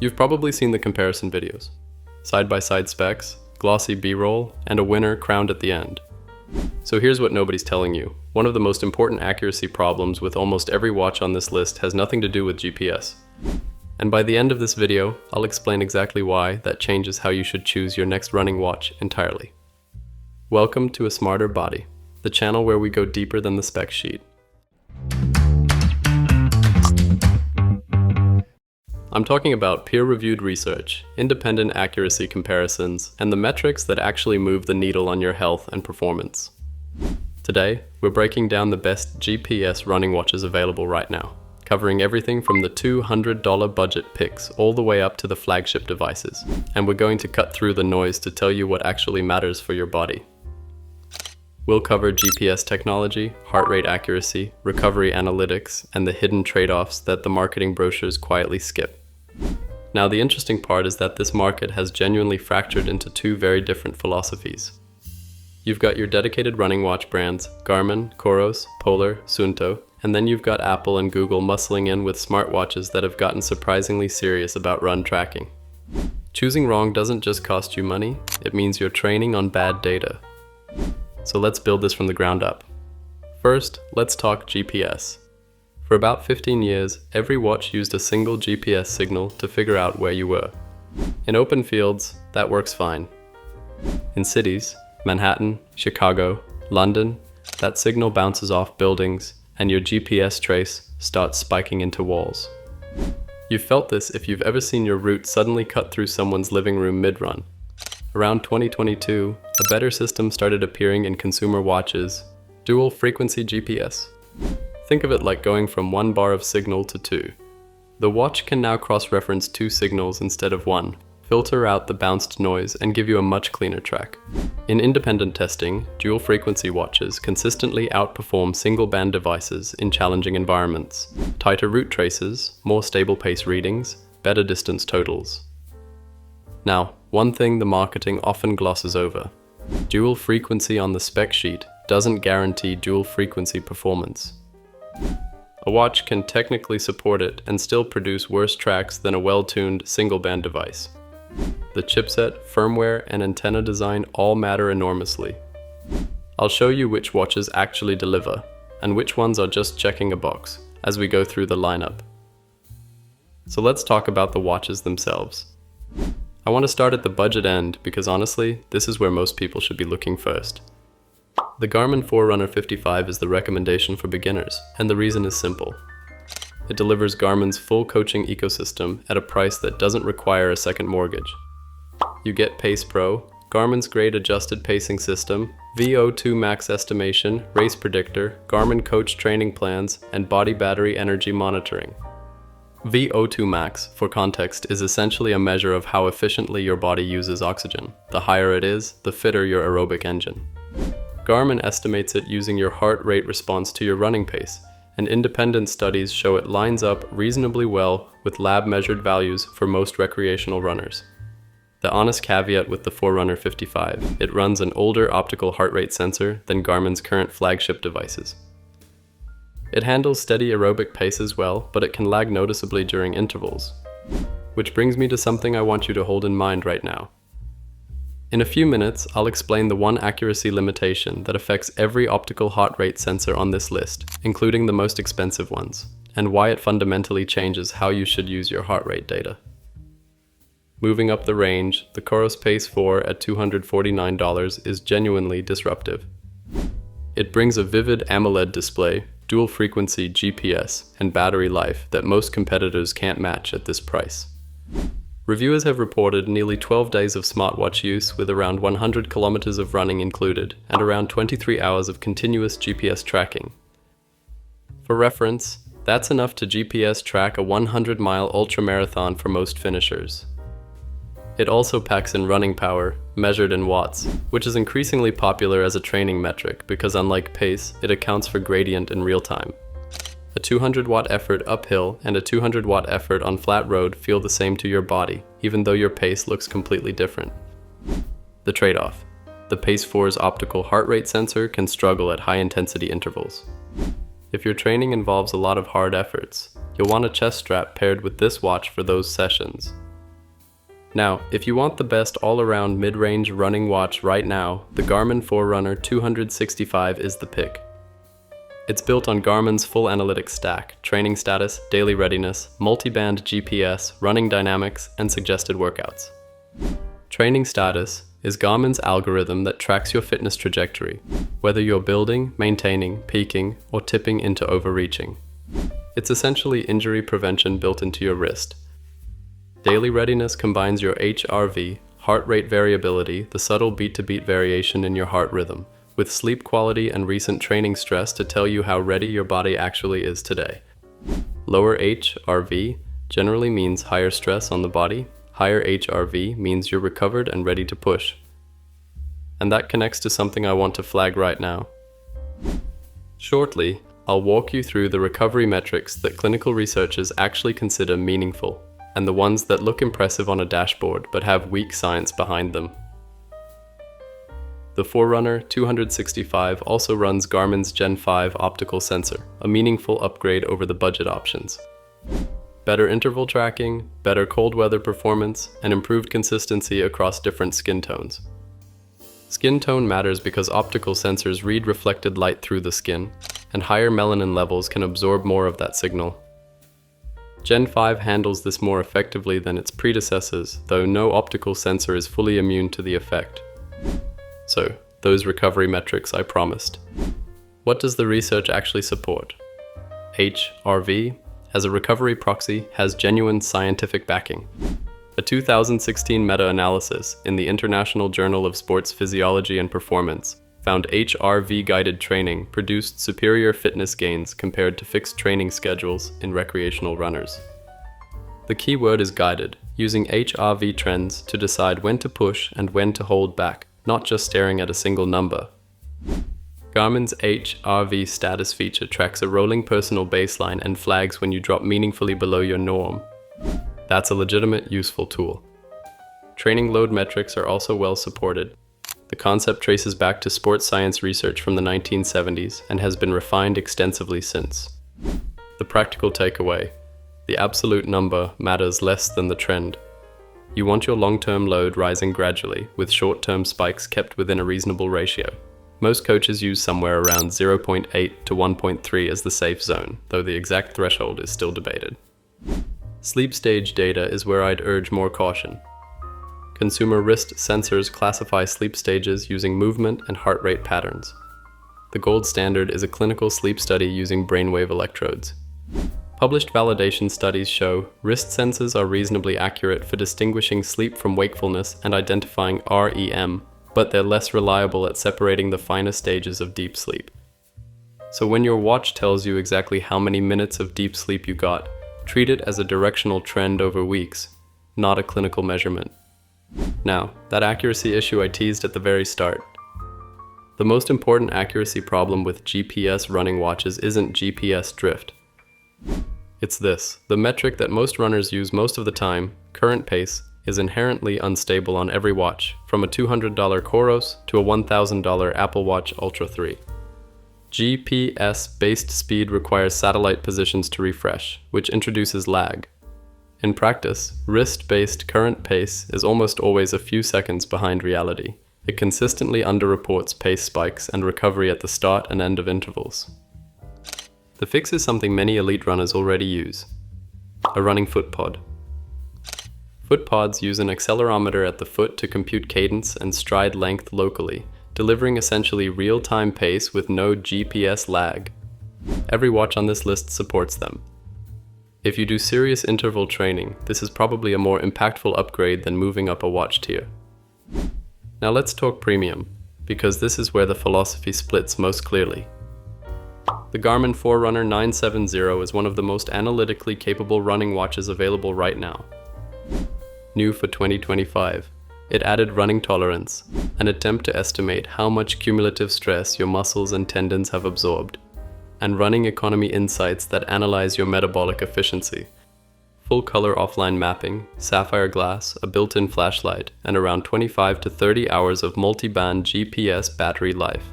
You've probably seen the comparison videos. Side-by-side specs, glossy B-roll, and a winner crowned at the end. So here's what nobody's telling you. One of the most important accuracy problems with almost every watch on this list has nothing to do with GPS. And by the end of this video, I'll explain exactly why that changes how you should choose your next running watch entirely. Welcome to A Smarter Body, the channel where we go deeper than the spec sheet. I'm talking about peer-reviewed research, independent accuracy comparisons, and the metrics that actually move the needle on your health and performance. Today, we're breaking down the best GPS running watches available right now, covering everything from the $200 budget picks all the way up to the flagship devices. And we're going to cut through the noise to tell you what actually matters for your body. We'll cover GPS technology, heart rate accuracy, recovery analytics, and the hidden trade-offs that the marketing brochures quietly skip. Now, the interesting part is that this market has genuinely fractured into two very different philosophies. You've got your dedicated running watch brands, Garmin, Coros, Polar, Suunto, and then you've got Apple and Google muscling in with smartwatches that have gotten surprisingly serious about run tracking. Choosing wrong doesn't just cost you money, it means you're training on bad data. So let's build this from the ground up. First, let's talk GPS. For about 15 years, every watch used a single GPS signal to figure out where you were. In open fields, that works fine. In cities, Manhattan, Chicago, London, that signal bounces off buildings and your GPS trace starts spiking into walls. You've felt this if you've ever seen your route suddenly cut through someone's living room mid-run. Around 2022, a better system started appearing in consumer watches, dual frequency GPS. Think of it like going from one bar of signal to two. The watch can now cross-reference two signals instead of one, filter out the bounced noise, and give you a much cleaner track. In independent testing, dual-frequency watches consistently outperform single-band devices in challenging environments. Tighter route traces, more stable pace readings, better distance totals. Now, one thing the marketing often glosses over. Dual frequency on the spec sheet doesn't guarantee dual frequency performance. A watch can technically support it and still produce worse tracks than a well-tuned single-band device. The chipset, firmware, and antenna design all matter enormously. I'll show you which watches actually deliver, and which ones are just checking a box, as we go through the lineup. So let's talk about the watches themselves. I want to start at the budget end because honestly, this is where most people should be looking first. The Garmin Forerunner 55 is the recommendation for beginners, and the reason is simple. It delivers Garmin's full coaching ecosystem at a price that doesn't require a second mortgage. You get Pace Pro, Garmin's great adjusted pacing system, VO2 max estimation, race predictor, Garmin coach training plans, and body battery energy monitoring. VO2 max, for context, is essentially a measure of how efficiently your body uses oxygen. The higher it is, the fitter your aerobic engine. Garmin estimates it using your heart rate response to your running pace, and independent studies show it lines up reasonably well with lab-measured values for most recreational runners. The honest caveat with the Forerunner 55, it runs an older optical heart rate sensor than Garmin's current flagship devices. It handles steady aerobic pace as well, but it can lag noticeably during intervals. Which brings me to something I want you to hold in mind right now. In a few minutes, I'll explain the one accuracy limitation that affects every optical heart rate sensor on this list, including the most expensive ones, and why it fundamentally changes how you should use your heart rate data. Moving up the range, the Coros Pace 4 at $249 is genuinely disruptive. It brings a vivid AMOLED display, dual frequency GPS, and battery life that most competitors can't match at this price. Reviewers have reported nearly 12 days of smartwatch use with around 100 kilometers of running included and around 23 hours of continuous GPS tracking. For reference, that's enough to GPS track a 100-mile ultramarathon for most finishers. It also packs in running power, measured in watts, which is increasingly popular as a training metric because unlike pace, it accounts for gradient in real time. A 200-watt effort uphill and a 200-watt effort on flat road feel the same to your body, even though your pace looks completely different. The trade-off. The Pace 4's optical heart rate sensor can struggle at high-intensity intervals. If your training involves a lot of hard efforts, you'll want a chest strap paired with this watch for those sessions. Now, if you want the best all-around mid-range running watch right now, the Garmin Forerunner 265 is the pick. It's built on Garmin's full analytics stack: training status, daily readiness, multi-band GPS, running dynamics, and suggested workouts. Training status is Garmin's algorithm that tracks your fitness trajectory, whether you're building, maintaining, peaking, or tipping into overreaching. It's essentially injury prevention built into your wrist. Daily readiness combines your HRV, heart rate variability, the subtle beat-to-beat variation in your heart rhythm, with sleep quality and recent training stress to tell you how ready your body actually is today. Lower HRV generally means higher stress on the body. Higher HRV means you're recovered and ready to push. And that connects to something I want to flag right now. Shortly, I'll walk you through the recovery metrics that clinical researchers actually consider meaningful, and the ones that look impressive on a dashboard but have weak science behind them. The Forerunner 265 also runs Garmin's Gen 5 optical sensor, a meaningful upgrade over the budget options. Better interval tracking, better cold weather performance, and improved consistency across different skin tones. Skin tone matters because optical sensors read reflected light through the skin, and higher melanin levels can absorb more of that signal. Gen 5 handles this more effectively than its predecessors, though no optical sensor is fully immune to the effect. So, those recovery metrics I promised. What does the research actually support? HRV, as a recovery proxy, has genuine scientific backing. A 2016 meta-analysis in the International Journal of Sports Physiology and Performance found HRV-guided training produced superior fitness gains compared to fixed training schedules in recreational runners. The key word is guided, using HRV trends to decide when to push and when to hold back, not just staring at a single number. Garmin's HRV status feature tracks a rolling personal baseline and flags when you drop meaningfully below your norm. That's a legitimate, useful tool. Training load metrics are also well supported. The concept traces back to sports science research from the 1970s and has been refined extensively since. The practical takeaway: the absolute number matters less than the trend. You want your long-term load rising gradually, with short-term spikes kept within a reasonable ratio. Most coaches use somewhere around 0.8 to 1.3 as the safe zone, though the exact threshold is still debated. Sleep stage data is where I'd urge more caution. Consumer wrist sensors classify sleep stages using movement and heart rate patterns. The gold standard is a clinical sleep study using brainwave electrodes. Published validation studies show wrist sensors are reasonably accurate for distinguishing sleep from wakefulness and identifying REM, but they're less reliable at separating the finer stages of deep sleep. So when your watch tells you exactly how many minutes of deep sleep you got, treat it as a directional trend over weeks, not a clinical measurement. Now, that accuracy issue I teased at the very start. The most important accuracy problem with GPS running watches isn't GPS drift. It's this: the metric that most runners use most of the time, current pace, is inherently unstable on every watch, from a $200 Coros to a $1,000 Apple Watch Ultra 3. GPS-based speed requires satellite positions to refresh, which introduces lag. In practice, wrist-based current pace is almost always a few seconds behind reality. It consistently underreports pace spikes and recovery at the start and end of intervals. The fix is something many elite runners already use: a running foot pod. Foot pods use an accelerometer at the foot to compute cadence and stride length locally, delivering essentially real-time pace with no GPS lag. Every watch on this list supports them. If you do serious interval training, this is probably a more impactful upgrade than moving up a watch tier. Now let's talk premium, because this is where the philosophy splits most clearly. The Garmin Forerunner 970 is one of the most analytically capable running watches available right now. New for 2025, it added running tolerance, an attempt to estimate how much cumulative stress your muscles and tendons have absorbed, and running economy insights that analyze your metabolic efficiency. Full color offline mapping, sapphire glass, a built-in flashlight, and around 25 to 30 hours of multi-band GPS battery life.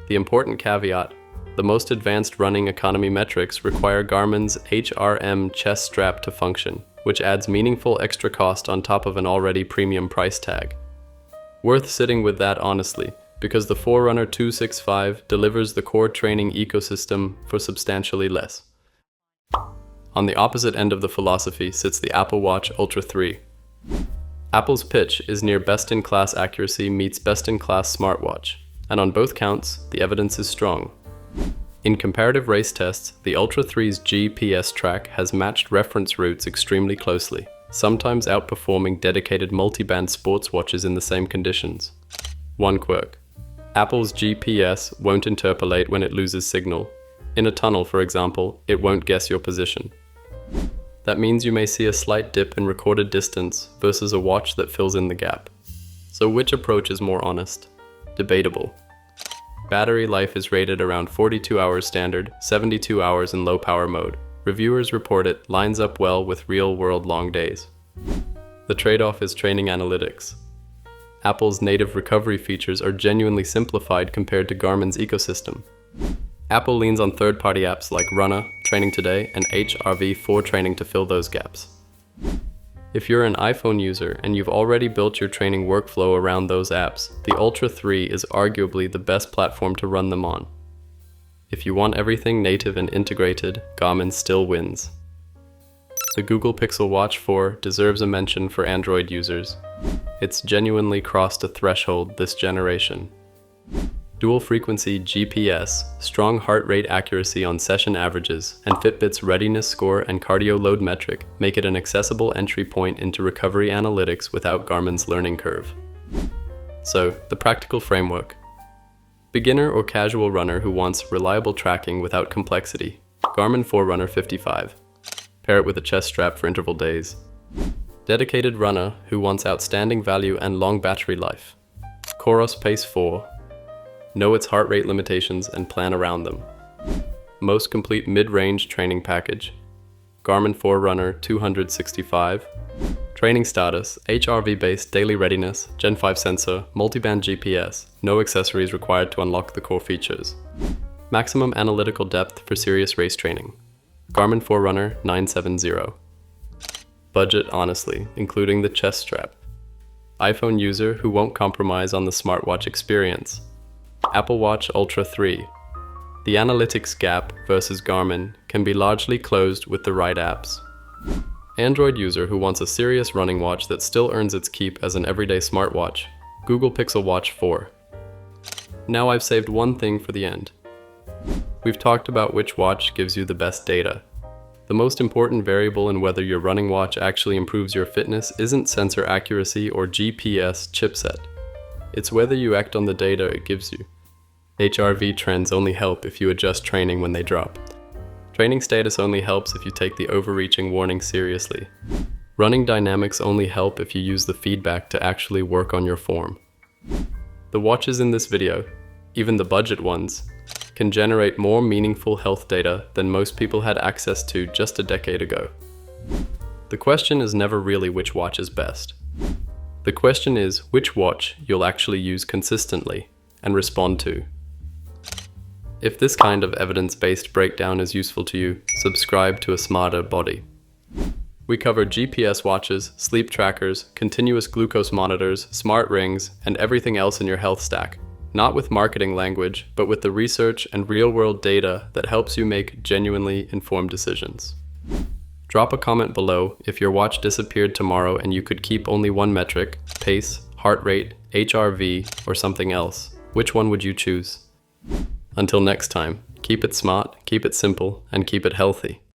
The important caveat: the most advanced running economy metrics require Garmin's HRM chest strap to function, which adds meaningful extra cost on top of an already premium price tag. Worth sitting with that honestly, because the Forerunner 265 delivers the core training ecosystem for substantially less. On the opposite end of the philosophy sits the Apple Watch Ultra 3. Apple's pitch is near best-in-class accuracy meets best-in-class smartwatch, and on both counts, the evidence is strong. In comparative race tests, the Ultra 3's GPS track has matched reference routes extremely closely, sometimes outperforming dedicated multiband sports watches in the same conditions. One quirk: Apple's GPS won't interpolate when it loses signal. In a tunnel, for example, it won't guess your position. That means you may see a slight dip in recorded distance versus a watch that fills in the gap. So which approach is more honest? Debatable. Battery life is rated around 42 hours standard, 72 hours in low power mode. Reviewers report it lines up well with real-world long days. The trade-off is training analytics. Apple's native recovery features are genuinely simplified compared to Garmin's ecosystem. Apple leans on third-party apps like Runner, Training Today, and HRV4 Training to fill those gaps. If you're an iPhone user and you've already built your training workflow around those apps, the Ultra 3 is arguably the best platform to run them on. If you want everything native and integrated, Garmin still wins. The Google Pixel Watch 4 deserves a mention for Android users. It's genuinely crossed a threshold this generation. Dual-frequency GPS, strong heart rate accuracy on session averages, and Fitbit's readiness score and cardio load metric make it an accessible entry point into recovery analytics without Garmin's learning curve. So, the practical framework. Beginner or casual runner who wants reliable tracking without complexity, Garmin Forerunner 55. Pair it with a chest strap for interval days. Dedicated runner who wants outstanding value and long battery life, Coros Pace 4. Know its heart rate limitations and plan around them. Most complete mid-range training package, Garmin Forerunner 265. Training status, HRV-based daily readiness, Gen 5 sensor, multiband GPS, no accessories required to unlock the core features. Maximum analytical depth for serious race training, Garmin Forerunner 970. Budget honestly, including the chest strap. iPhone user who won't compromise on the smartwatch experience, Apple Watch Ultra 3. The analytics gap versus Garmin can be largely closed with the right apps. Android user who wants a serious running watch that still earns its keep as an everyday smartwatch, Google Pixel Watch 4. Now I've saved one thing for the end. We've talked about which watch gives you the best data. The most important variable in whether your running watch actually improves your fitness isn't sensor accuracy or GPS chipset. It's whether you act on the data it gives you. HRV trends only help if you adjust training when they drop. Training status only helps if you take the overreaching warning seriously. Running dynamics only help if you use the feedback to actually work on your form. The watches in this video, even the budget ones, can generate more meaningful health data than most people had access to just a decade ago. The question is never really which watch is best. The question is which watch you'll actually use consistently and respond to. If this kind of evidence-based breakdown is useful to you, subscribe to A Smarter Body. We covered GPS watches, sleep trackers, continuous glucose monitors, smart rings, and everything else in your health stack. Not with marketing language, but with the research and real-world data that helps you make genuinely informed decisions. Drop a comment below if your watch disappeared tomorrow and you could keep only one metric, pace, heart rate, HRV, or something else. Which one would you choose? Until next time, keep it smart, keep it simple, and keep it healthy.